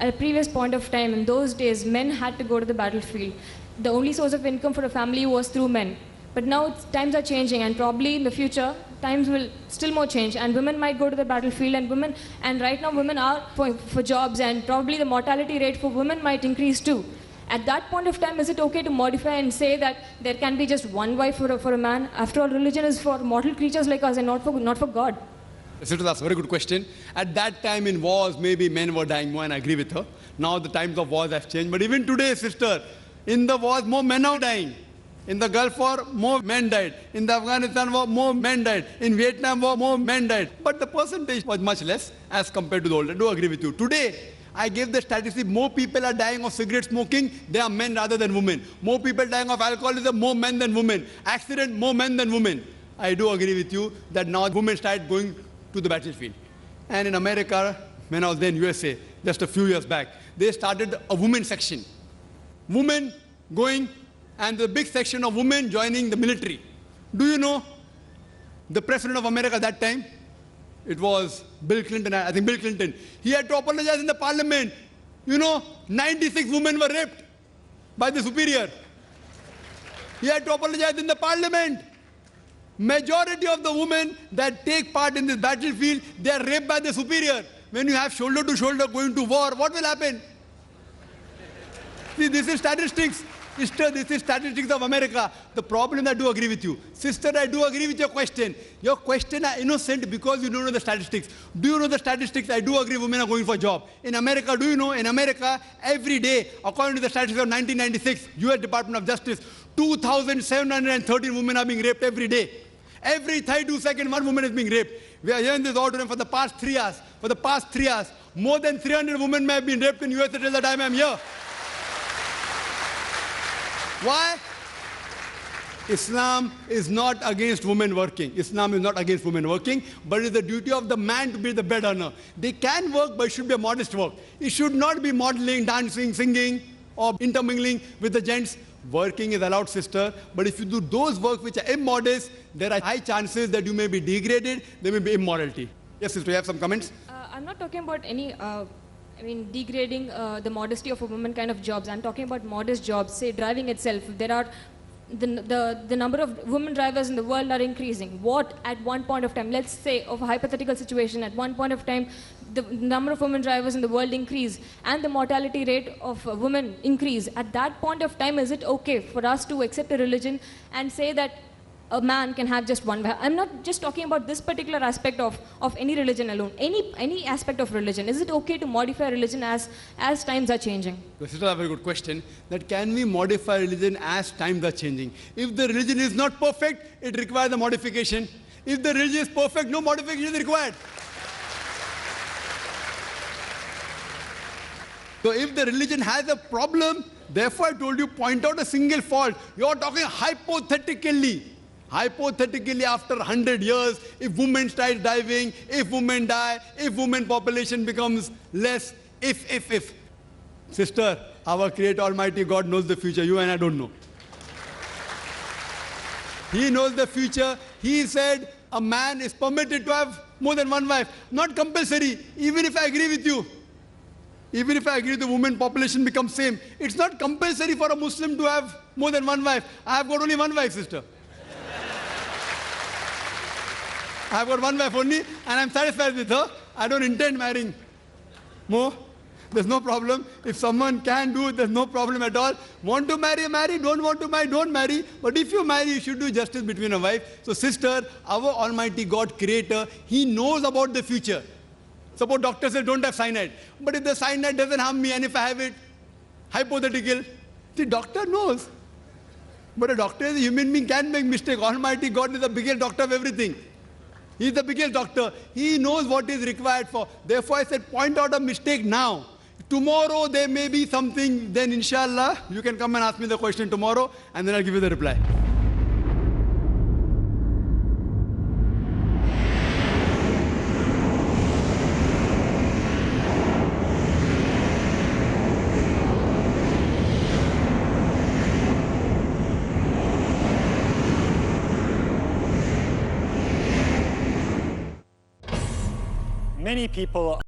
at a previous point of time, in those days, men had to go to the battlefield. The only source of income for a family was through men. But now times are changing, and probably in the future, times will still more change, and women might go to the battlefield, and right now women are for jobs, and probably the mortality rate for women might increase too. At that point of time, is it okay to modify and say that there can be just one wife for a man? After all, religion is for mortal creatures like us and not for God. Sister, that's a very good question. At that time in wars, maybe men were dying more, and I agree with her. Now the times of wars have changed. But even today, sister, in the wars, more men are dying. In the Gulf War, more men died. In the Afghanistan War, more men died. In Vietnam War, more men died. But the percentage was much less as compared to the older. I do agree with you. Today, I gave the statistic, more people are dying of cigarette smoking, they are men rather than women. More people dying of alcoholism, more men than women. Accident, more men than women. I do agree with you that now women started going to the battlefield. And in America, when I was there in USA, just a few years back, they started a women section. Women going, and the big section of women joining the military. Do you know the president of America at that time? It was Bill Clinton, I think Bill Clinton. He had to apologize in the parliament. 96 women were raped by the superior. He had to apologize in the parliament. Majority of the women that take part in this battlefield, they are raped by the superior. When you have shoulder to shoulder going to war, what will happen? See, this is statistics. Sister, this is statistics of America. The problem, I do agree with you. Sister, I do agree with your question. Your question are innocent because you don't know the statistics. Do you know the statistics? I do agree women are going for a job. In America, do you know, in America, every day, according to the statistics of 1996, US Department of Justice, 2,713 women are being raped every day. Every 32 seconds, one woman is being raped. We are here in this auditorium for the past 3 hours. For the past 3 hours, more than 300 women may have been raped in US till the time I am here. Why? Islam is not against women working. Islam is not against women working, but it is the duty of the man to be the bread earner. They can work, but it should be a modest work. It should not be modeling, dancing, singing, or intermingling with the gents. Working is allowed, sister, but if you do those work which are immodest, there are high chances that you may be degraded, there may be immorality. Yes, sister, you have some comments? I'm not talking about any, degrading the modesty of a woman kind of jobs. I'm talking about modest jobs, say driving itself. There are, the number of women drivers in the world are increasing. What at one point of time, let's say of a hypothetical situation, at one point of time, the number of women drivers in the world increase and the mortality rate of women increase. At that point of time, is it okay for us to accept a religion and say that a man can have just one wife? I'm not just talking about this particular aspect of any religion alone. Any aspect of religion. Is it okay to modify religion as times are changing? This is a very good question. That can we modify religion as times are changing? If the religion is not perfect, it requires a modification. If the religion is perfect, no modification is required. So if the religion has a problem, therefore I told you, point out a single fault. You're talking hypothetically. Hypothetically, after 100 years, if women start diving, if women die, if women population becomes less, if. Sister, our Creator Almighty God knows the future. You and I don't know. He knows the future. He said a man is permitted to have more than one wife. Not compulsory, even if I agree with you. Even if I agree the women population becomes same, it's not compulsory for a Muslim to have more than one wife. I have got only one wife, sister. I have got one wife only, and I'm satisfied with her. I don't intend marrying more. There's no problem. If someone can do it, there's no problem at all. Want to marry, marry. Don't want to marry, don't marry. But if you marry, you should do justice between a wife. So sister, our Almighty God, Creator, He knows about the future. Suppose doctor says don't have cyanide. But if the cyanide doesn't harm me and if I have it, hypothetical, the doctor knows. But a doctor is a human being, can make mistake. Almighty God is the biggest doctor of everything. He is the biggest doctor. He knows what is required for. Therefore I said point out a mistake now. Tomorrow there may be something, then inshallah you can come and ask me the question tomorrow and then I'll give you the reply. Many people